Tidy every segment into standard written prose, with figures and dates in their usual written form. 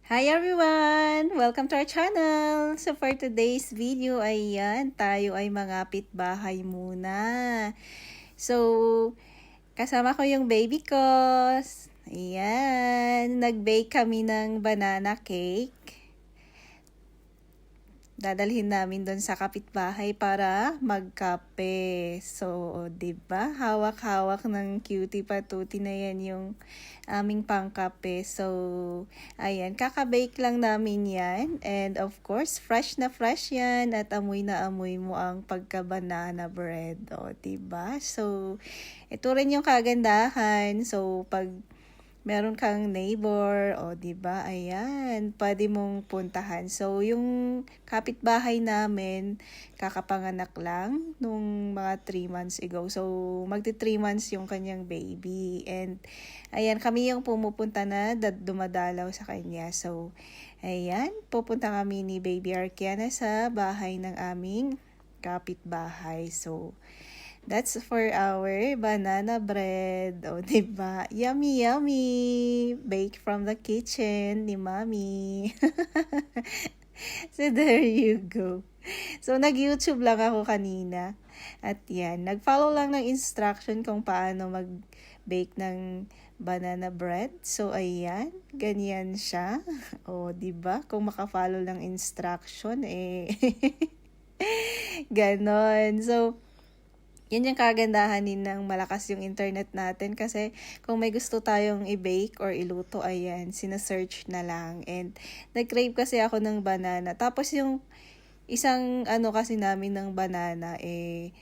Hi everyone! Welcome to our channel! So for today's video, ayan, tayo ay mangapit bahay muna. So, kasama ko yung baby ko. Ayan, nag-bake kami ng banana cake. Dadalhin namin doon sa kapitbahay para magkape. So, 'di ba? Hawak-hawak ng cutie patuti na 'yan yung aming pangkape. So, ayan, kaka-bake lang namin 'yan. And of course, fresh na fresh 'yan at amoy na amoy mo ang pagka-banana bread, 'di ba? So, ito rin yung kagandahan. So, pag meron kang neighbor, 'di ba? Ayan, pwede mong puntahan. So, yung kapitbahay namin, kakapanganak lang nung mga 3 months ago. So, magti 3 months yung kanyang baby. And, ayan, kami yung pumupunta na dumadalaw sa kanya. So, ayan, pupunta kami ni Baby Arkiana sa bahay ng aming kapitbahay. So, that's for our banana bread. Diba? Yummy, yummy! Baked from the kitchen ni Mommy. So, there you go. So, nag-YouTube lang ako kanina. At yan, nag-follow lang ng instruction kung paano mag-bake ng banana bread. So, ayan, ganyan siya. Diba? Kung maka-follow lang instruction, ganon. So, yan yung kagandahan din ng malakas yung internet natin kasi kung may gusto tayong i-bake or iluto, ayan, sinesearch na lang. And nag-crave kasi ako ng banana. Tapos yung isang kasi namin ng banana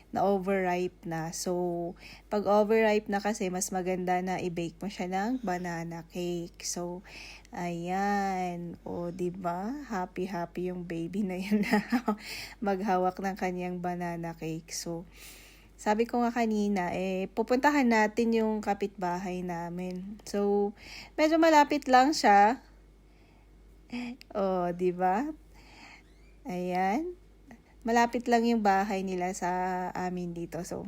na overripe na. So, pag overripe na kasi mas maganda na i-bake mo siya ng banana cake. So, ayan. Diba? Happy yung baby na yun na maghawak ng kanyang banana cake. So, sabi ko nga kanina, pupuntahan natin yung kapitbahay namin. So, medyo malapit lang siya. Di ba? Ayan. Malapit lang yung bahay nila sa amin dito. So,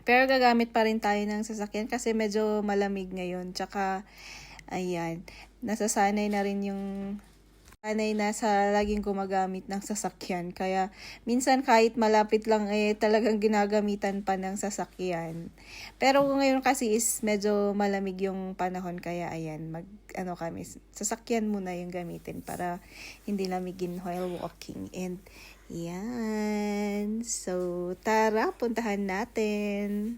pero gagamit pa rin tayo ng sasakyan kasi medyo malamig ngayon. Tsaka, ayan, nasasanay na rin yung sanay na sa laging gumagamit ng sasakyan. Kaya, minsan kahit malapit lang talagang ginagamitan pa ng sasakyan. Pero ngayon kasi is medyo malamig yung panahon. Kaya, ayan, kami, sasakyan muna yung gamitin para hindi lamigin while walking. And, yan. So, tara, puntahan natin.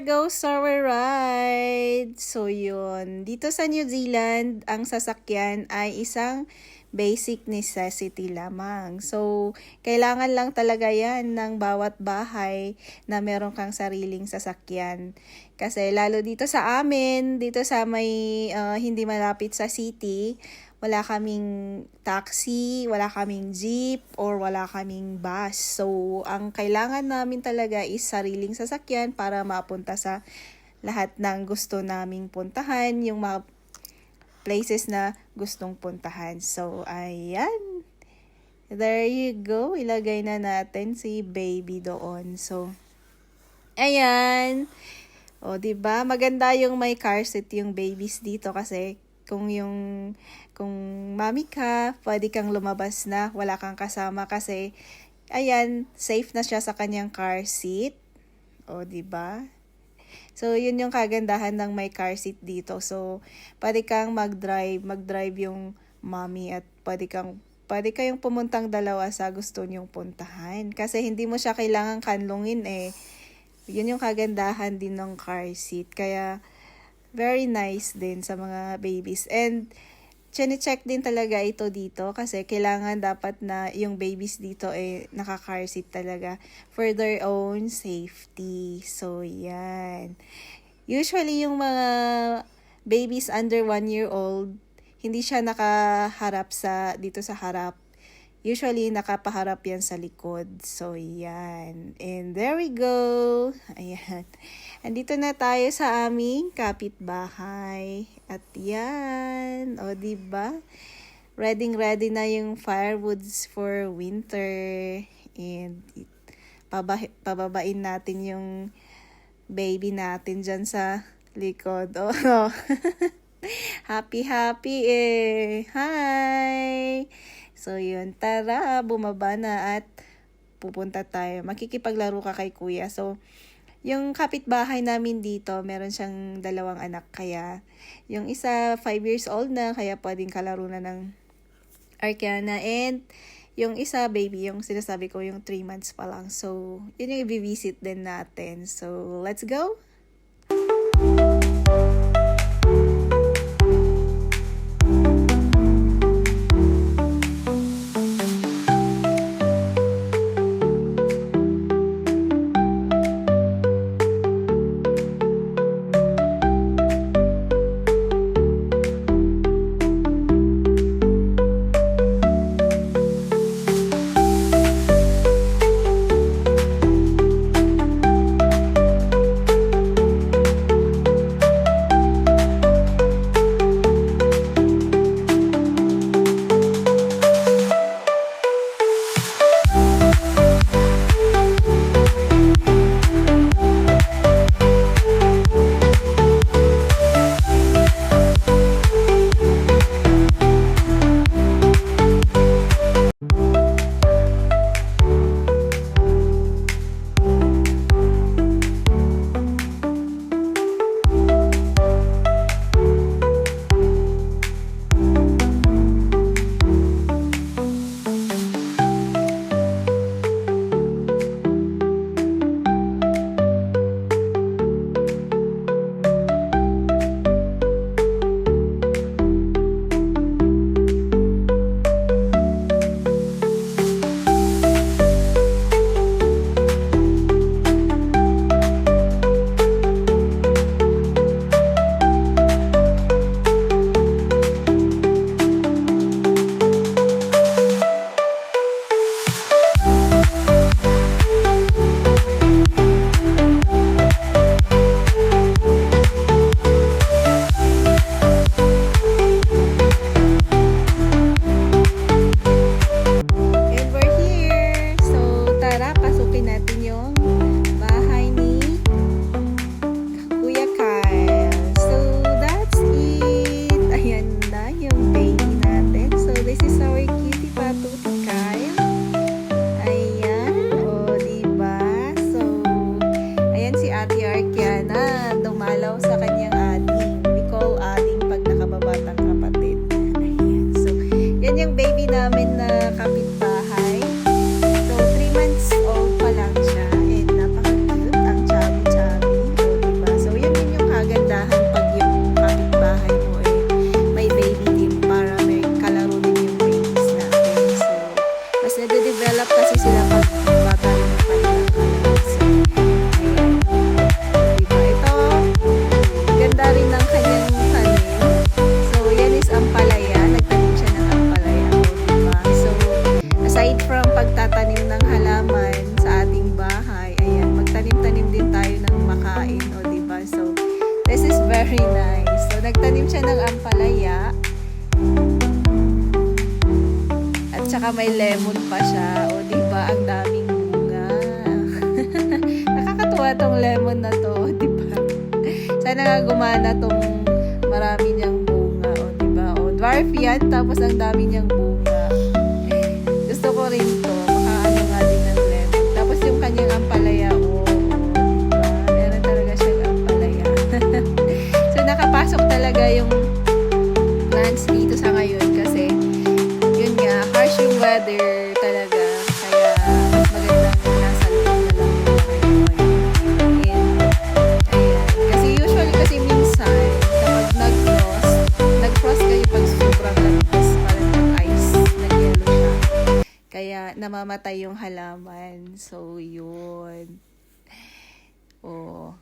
Goes our ride. So, yun. Dito sa New Zealand, ang sasakyan ay isang basic necessity lamang. So, kailangan lang talaga yan ng bawat bahay na meron kang sariling sasakyan. Kasi lalo dito sa amin, dito sa may hindi malapit sa city, wala kaming taxi, wala kaming jeep, or wala kaming bus. So, ang kailangan namin talaga is sariling sasakyan para mapunta sa lahat ng gusto naming puntahan, yung mga places na gustong puntahan. So, ayan. There you go. Ilagay na natin si baby doon. So, ayan. O, 'di ba? Maganda yung may car seat yung babies dito kasi kung mami ka, pwede kang lumabas na, wala kang kasama kasi ayan, safe na siya sa kanyang car seat. O, 'di ba? So, yun yung kagandahan ng may car seat dito. So, pwede kang mag-drive yung mommy at pwede kayong pumuntang dalawa sa gusto nyong puntahan. Kasi hindi mo siya kailangang kanlungin eh. Yun yung kagandahan din ng car seat. Kaya, very nice din sa mga babies. And, chine-check din talaga ito dito kasi kailangan dapat na yung babies dito eh naka-car seat talaga for their own safety. So, yan. Usually, yung mga babies under 1 year old, hindi siya nakaharap dito sa harap. Usually, nakapaharap yan sa likod. So, yan. And there we go. Ayan. Andito na tayo sa aming kapitbahay. At yan. O, diba? Ready na yung firewoods for winter. And pababain natin yung baby natin dyan sa likod. Oh. Happy eh. Hi! So, yun. Tara, bumaba na at pupunta tayo. Makikipaglaro ka kay kuya. So, yung kapitbahay namin dito, meron siyang 2 anak. Kaya, yung isa 5 years old na, kaya pwedeng kalaro na ng Arkiana. And, yung isa baby, yung sinasabi ko, yung 3 months pa lang. So, yun yung i-visit din natin. So, let's go! Ganda rin ng kanyang tanim. So, yan is ampalaya. Nagtanim saka may lemon pa siya. O, diba? Ang daming bunga. Nakakatuwa tong lemon na to. Diba? Sana nga gumana tong marami niyang bunga. O, diba? O, dwarf yan. Tapos ang dami niyang bunga. Gusto ko rin to. Makaano nga din ng lemon. Tapos yung kanyang ampalaya. O, diba? Meron talaga siyang ampalaya. So, nakapasok talaga yung plants dito sa ngayon kasi yun nga, harsh yung weather talaga. Kaya mas magandang nasa loob na lang yung ngayon. And, ayan. Kasi usually kasi minsan kapag nag-frost kayo pag sobrang lampas, parang nag-ice, nag-yellow siya. Kaya namamatay yung halaman. So, yun. Oh.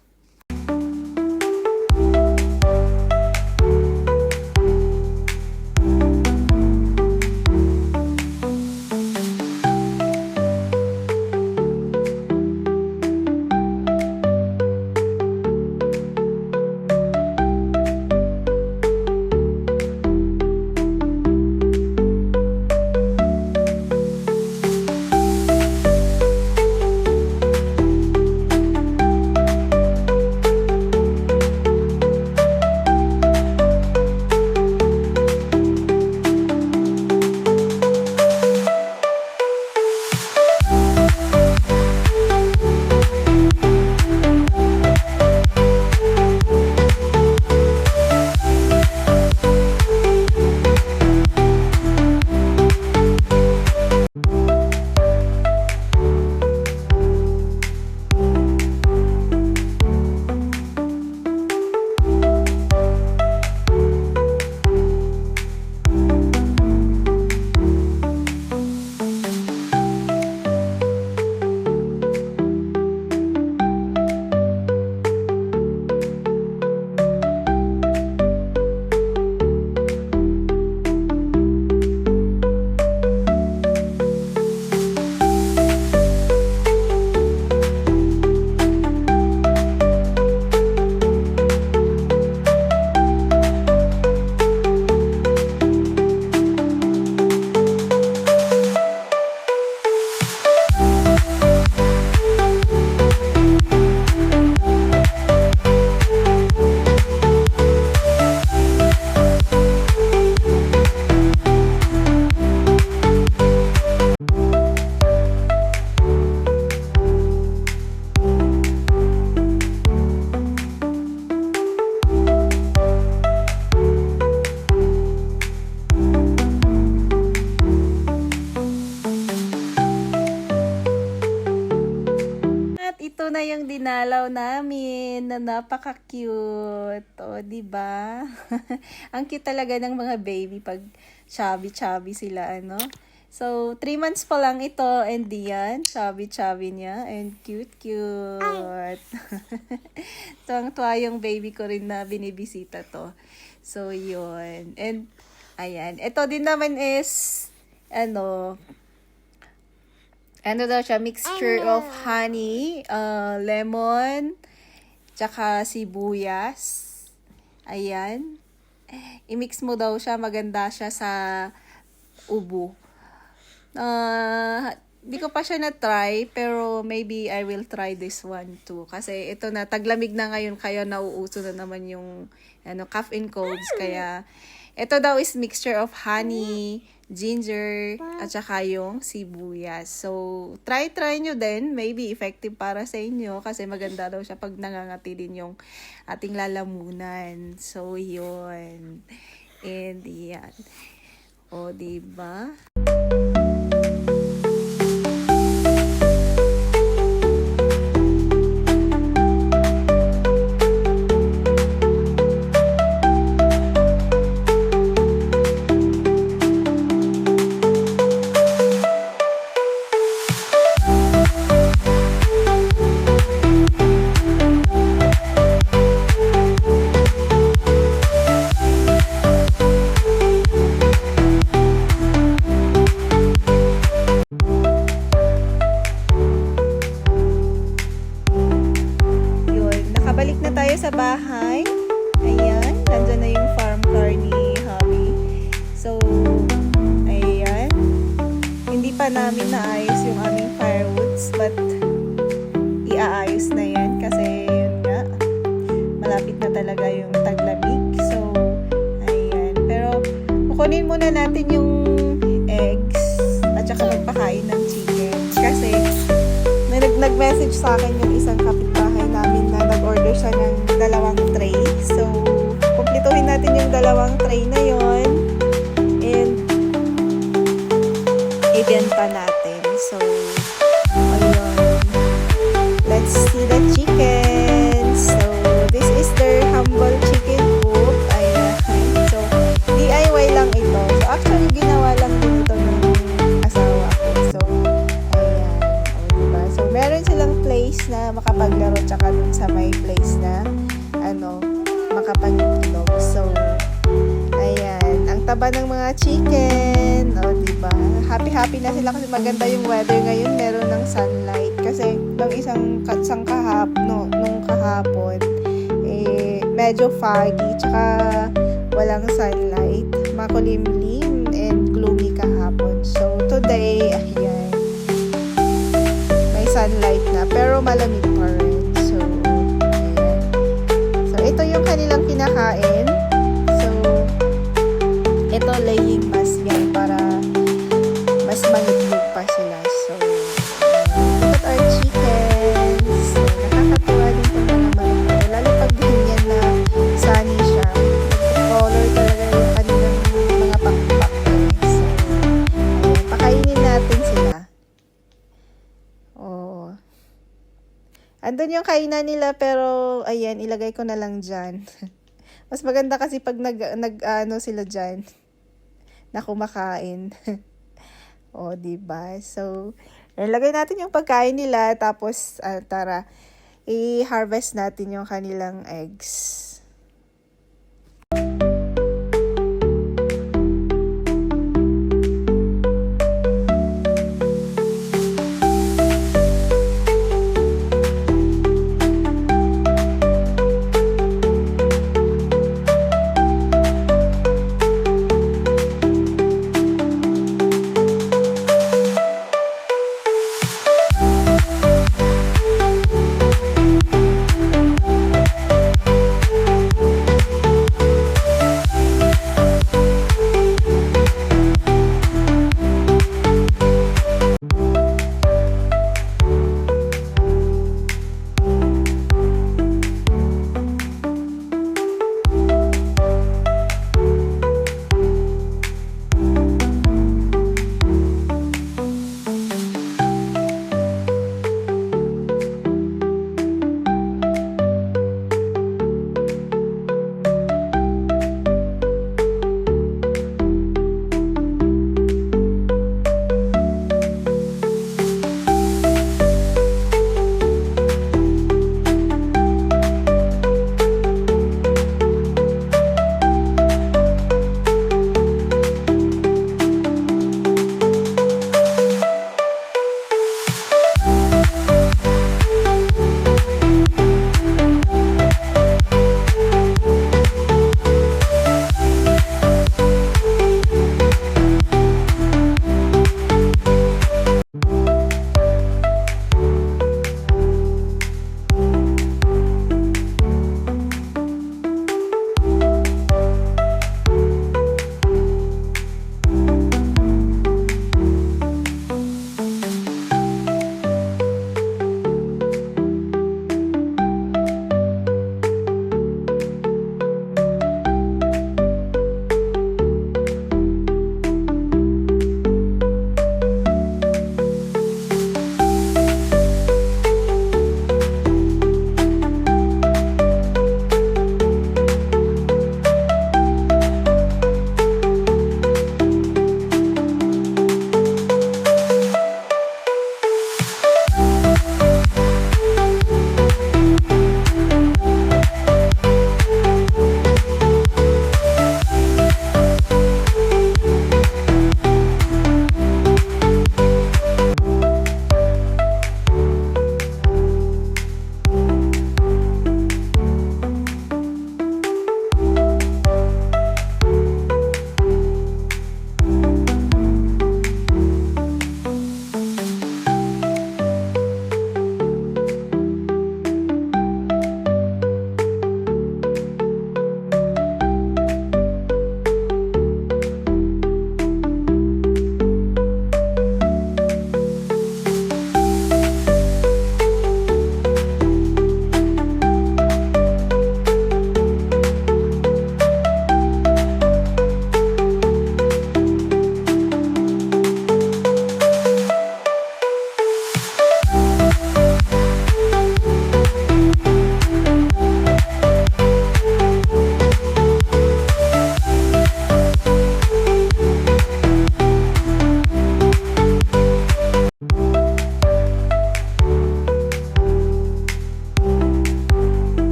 Ito na yung dinalaw namin na napaka-cute. O, diba? Ang cute talaga ng mga baby pag chubby-chubby sila, ano? So, 3 months pa lang ito and diyan, chubby-chubby niya and cute-cute. Tuwang-tuwa yung baby ko rin na binibisita to. So, yun. And, ayan. Ito din naman is, ano daw siya, mixture of honey, lemon, tsaka sibuyas. Ayan. I-mix mo daw siya, maganda siya sa ubo. Di ko pa siya na-try, pero maybe I will try this one too. Kasi ito na, taglamig na ngayon, kaya nauuso na naman yung cough and colds. Kaya, ito daw is mixture of honey, ginger, at saka yung sibuyas. So, try nyo din. Maybe effective para sa inyo kasi maganda daw siya pag nangangati din yung ating lalamunan. So, yun. And, yan. O, diba? pa namin naayos yung aming firewoods, but iaayos na yan kasi yun nga, malapit na talaga yung taglamig. So, ayan. Pero, kukunin muna natin yung eggs at saka magpakain ng chicken. Kasi, may nag-message sa akin yung isang kapitbahay namin na nag-order siya ng 2 tray. So, kumpletuhin natin yung 2 tray na yon and ibenta natin. So, ayun. Let's see the chicken. So, this is their humble chicken coop. Ayan. So, DIY lang ito. So, actually, ginawa lang din ito ng asawa ko. So, ayan. O, diba? So, meron silang place na makapaglaro tsaka dun sa may place na makapangitlog. So, ayan. Ang taba ng mga chicken. O, diba? Happy-happy na sila kasi maganda yung weather ngayon. Meron ng sunlight. Kasi, nung nung kahapon, medyo foggy. Tsaka, walang sunlight. Makulimlim and gloomy kahapon. So, today, ayan. May sunlight na. Pero, malamig pa rin. So, ayan. So, ito yung kanilang kinakain. So, ito laying mask yan para mas mangitlog pa sila. So, look at our chickens. So, nakakatuwa din po mga manok. Lalo pag ganyan na sunny siya. Color talaga yung kanilang mga pakpak. So, ayan, pakainin natin sila. Oh. Andun yung kainan nila pero ayan, ilagay ko na lang dyan. Mas maganda kasi pag sila dyan na kumakain. O, diba? So, ilagay natin yung pagkain nila tapos tara, i-harvest natin yung kanilang eggs.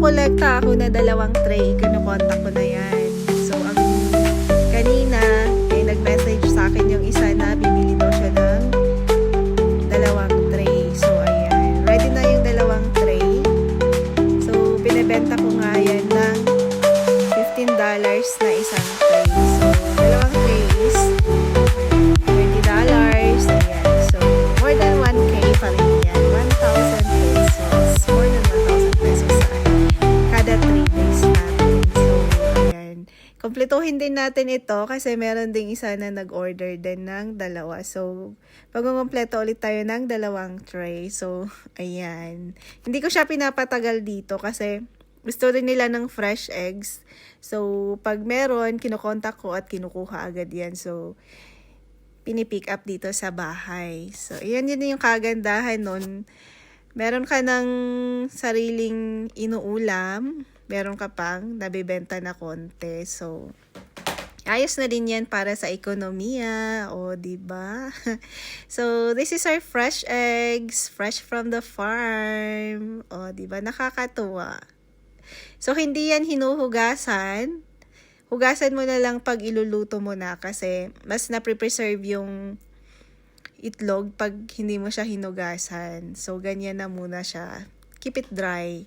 nagkokolekta ako na 2 tray, kinukontak ko na yan. So, ang kanina, nag-message sa akin yung isa na bibili daw siya ng 2 tray. So, ayan. Ready na yung 2 tray. So, binibenta ko nga yan ng $15 na isang tray. So, 2 trays, $30. Ayan. So, more than 1K pa rin yan. 1,000 pesos. More than 1,000 pesos sa kada 3 days natin. So, ayan. Kompletuhin din natin ito kasi meron ding isa na nag-order din ng 2. So, pag-kumpleto ulit tayo ng 2 tray. So, ayan. Hindi ko siya pinapatagal dito kasi gusto rin nila ng fresh eggs. So, pag meron, kinukontak ko at kinukuha agad yan. So, pinipick up dito sa bahay. So, yun yung kagandahan nun. Meron ka ng sariling inuulam. Meron ka pang nabibenta na konti. So, ayos na din yan para sa ekonomiya. O, diba? So, this is our fresh eggs. Fresh from the farm. O, diba? Nakakatuwa. So, hindi yan hinuhugasan. Hugasan mo na lang pag iluluto mo na kasi mas na-preserve yung itlog pag hindi mo siya hinugasan. So, ganyan na muna siya. Keep it dry.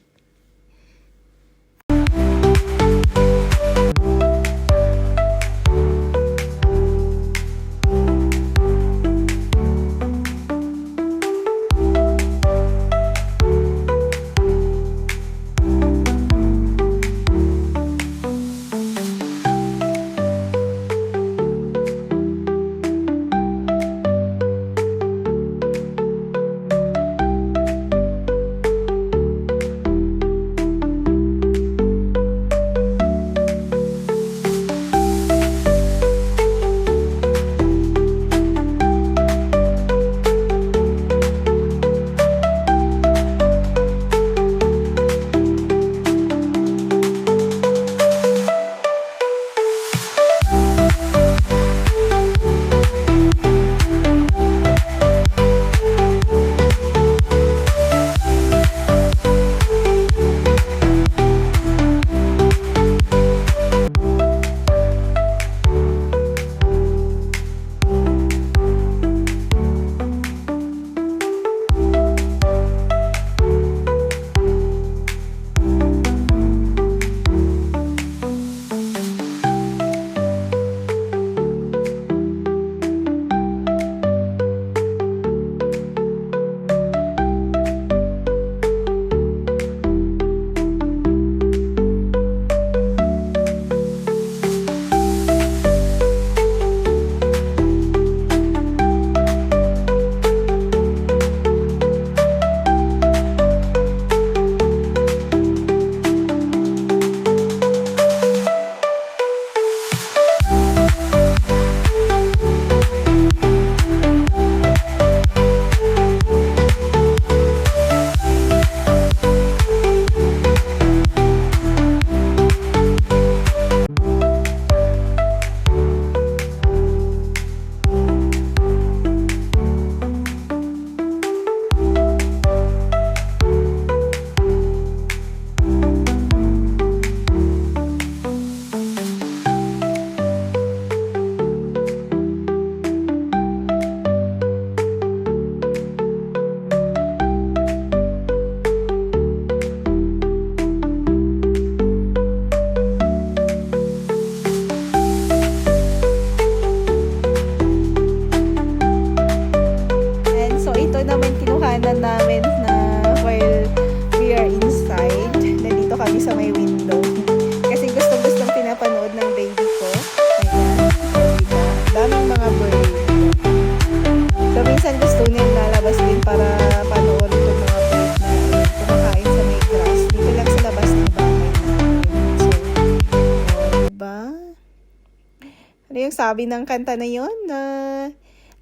yung sabi ng kanta na yun na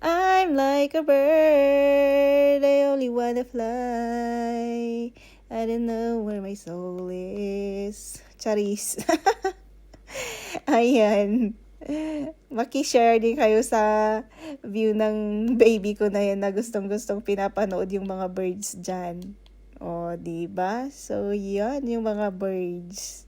I'm like a bird, I only wanna fly. I don't know where my soul is. Charis. Ayan. Maki-share din kayo sa view ng baby ko na yan na gustong-gustong pinapanood yung mga birds dyan. O, di ba? So, yan yung mga birds.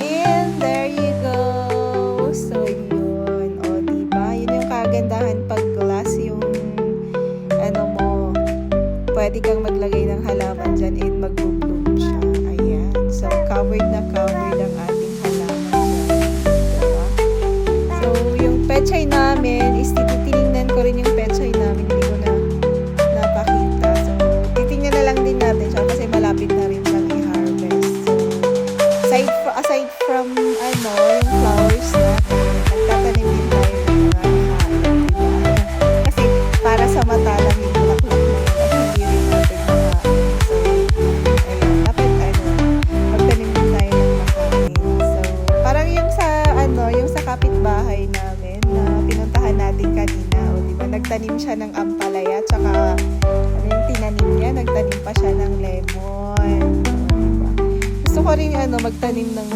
And there you go. So, yun. O, diba? Yun yung kagandahan pag glass yung ano mo. Pwede kang maglagay ng halaman dyan and mag-bloom siya. Ayan. So, covered na covered ang ating halaman dyan. Diba? So, yung pechay namin is titingnan ko rin yung pechay namin. Hindi ko na napakita. So, titingnan na lang din natin siya kasi malapit na rin siyang i-harvest. So, aside from yung flowers natin, nagtatanim din tayo ng mga kain, diba? Kasi para sa mata lang yung bulaklak na yun at hindi rin natin makain. So, ayun, dapat magtanim din tayo ng makain. So, parang yung sa kapitbahay namin na pinuntahan natin kanina, o diba, nagtanim siya ng ampalaya, tsaka yung tinanim niya, nagtanim pa siya ng lemon. Gusto ko rin magtanim ng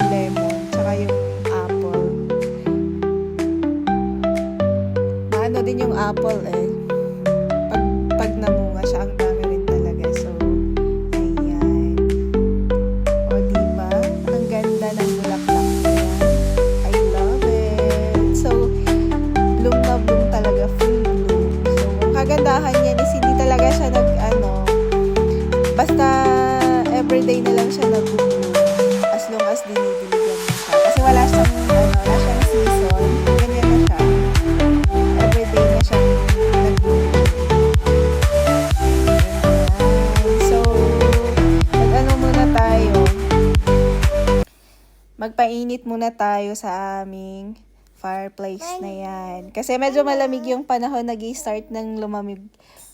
lemon tsaka yung apple. Maano din yung apple pag namunga siya, ang dami rin talaga. So, ayan. O, diba? Ang ganda ng bulaklak niya. I love it. So, bloom na bloom talaga, full bloom. So, ang kagandahan niyan is hindi talaga siya basta everyday na lang siya nag-bloom as long as dinidiligan mo siya. Kasi wala siyang season. Ganyan na siya. Everyday na siya nag-bloom. So, muna tayo. Magpainit muna tayo sa aming fireplace na yan. Kasi medyo malamig yung panahon, nag-i-start ng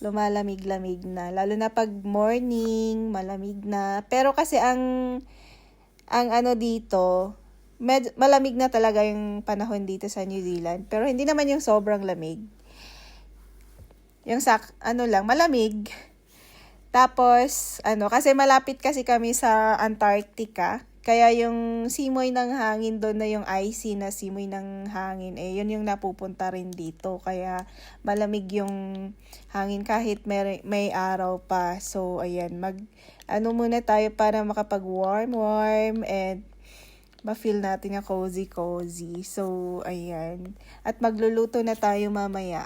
lumalamig-lamig na. Lalo na pag morning, malamig na. Pero kasi ang dito, malamig na talaga yung panahon dito sa New Zealand. Pero hindi naman yung sobrang lamig. yung ano lang, malamig. Tapos, kasi malapit kasi kami sa Antarctica. Kaya yung simoy ng hangin doon na yung icy na simoy ng hangin, yun yung napupunta rin dito. Kaya malamig yung hangin kahit may araw pa. So, ayan, muna tayo para makapag-warm and ma-feel natin yung cozy. So, ayan. At magluluto na tayo mamaya.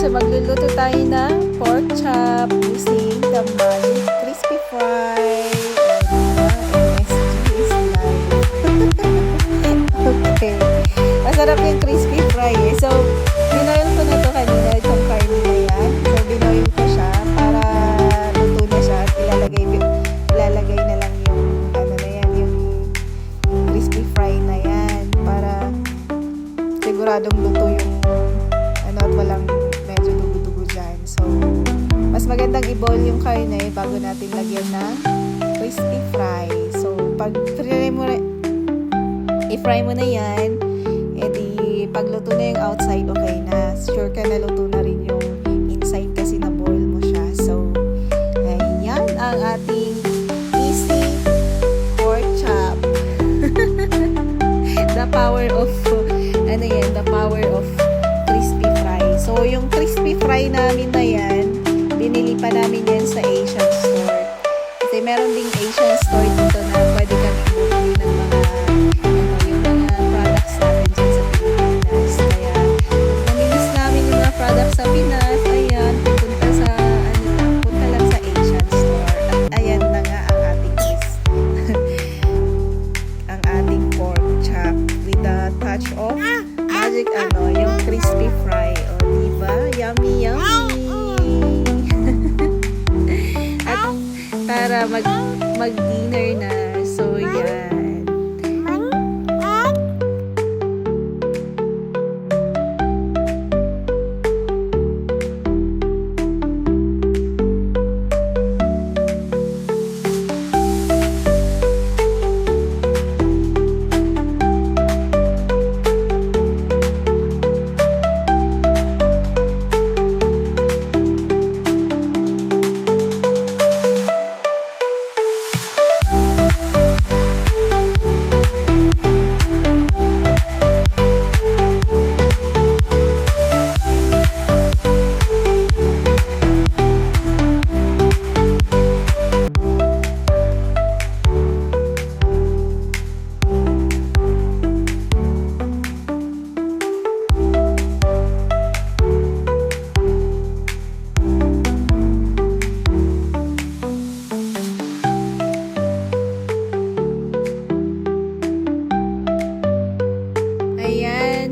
Magluluto tayo ng pork chop using the crispy fry. MSG is live. Okay. Masarap yung crispy fry eh. So, binoil ko na to kanina, itong karne na yan. So, binoil ko siya para luto na siya at ilalagay na lang yung yung crispy fry na yan para siguradong luto yung at walang medyo dugo-dugo dyan. So, mas magandang i-boil yung karne bago natin lagyan ng crispy fry. So, pag i-fry mo na yan, edi pagluto na yung outside, okay na. Sure ka na luto na rin yung inside kasi na-boil mo siya. So, ayan ang ating easy pork chop. The power of, the power of crispy fry. So, yung crispy fry namin na yan, binili pa namin yan sa Asian store. Kasi meron ding Asian store dito na pwede kami bumili ng yung mga products natin dyan sa Pilipinas. Kaya, namilis namin yung mga products sa Pinas, ayan, punta lang sa Asian store. At ayan na nga ang ating ang ating pork chop with a touch of magic yung crispy fry. O, diba? Yummy! At para mag-dinner na. So, yan.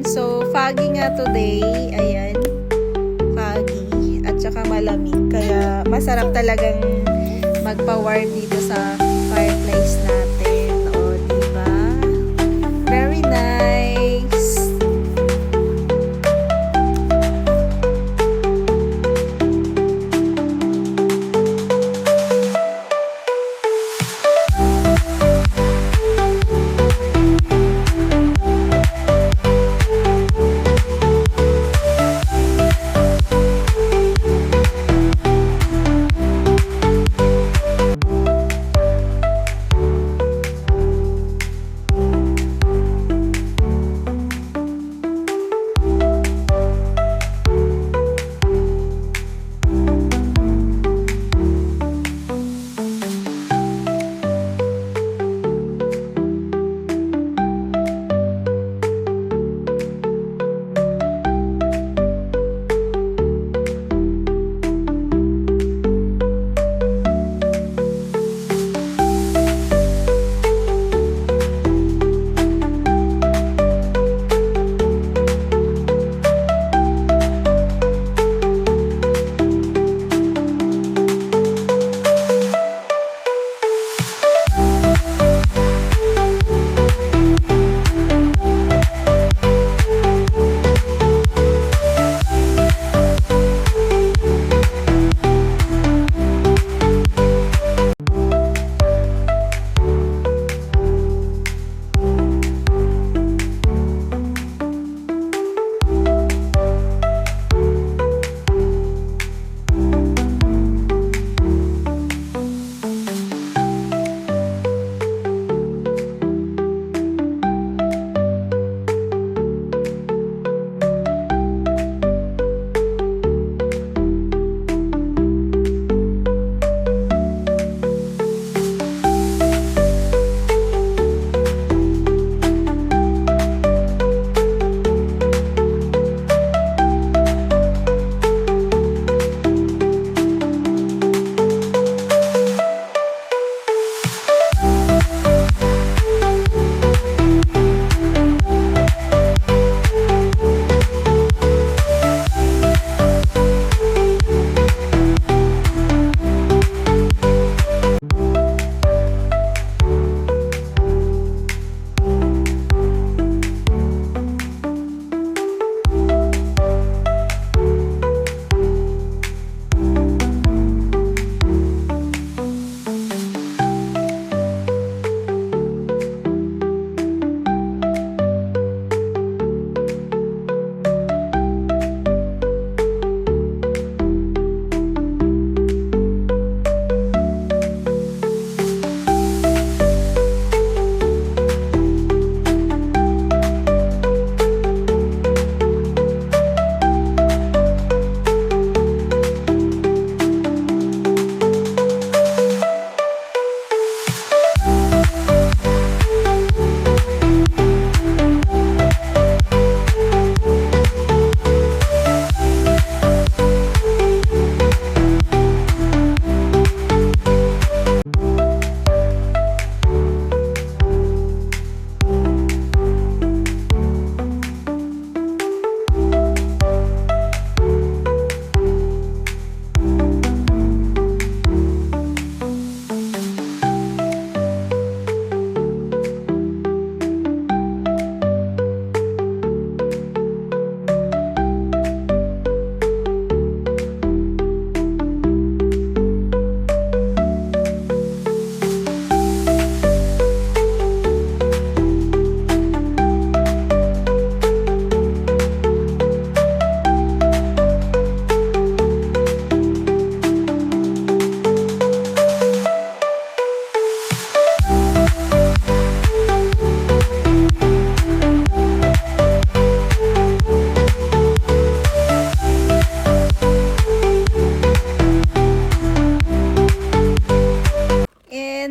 So, foggy nga today. Ayan. Foggy. At saka malamig. Kaya, masarap talagang magpa-warm dito sa fireplace natin. O, diba? Very nice.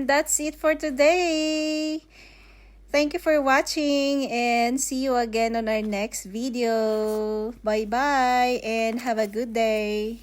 And that's it for today. Thank you for watching and see you again on our next video. Bye-bye and have a good day.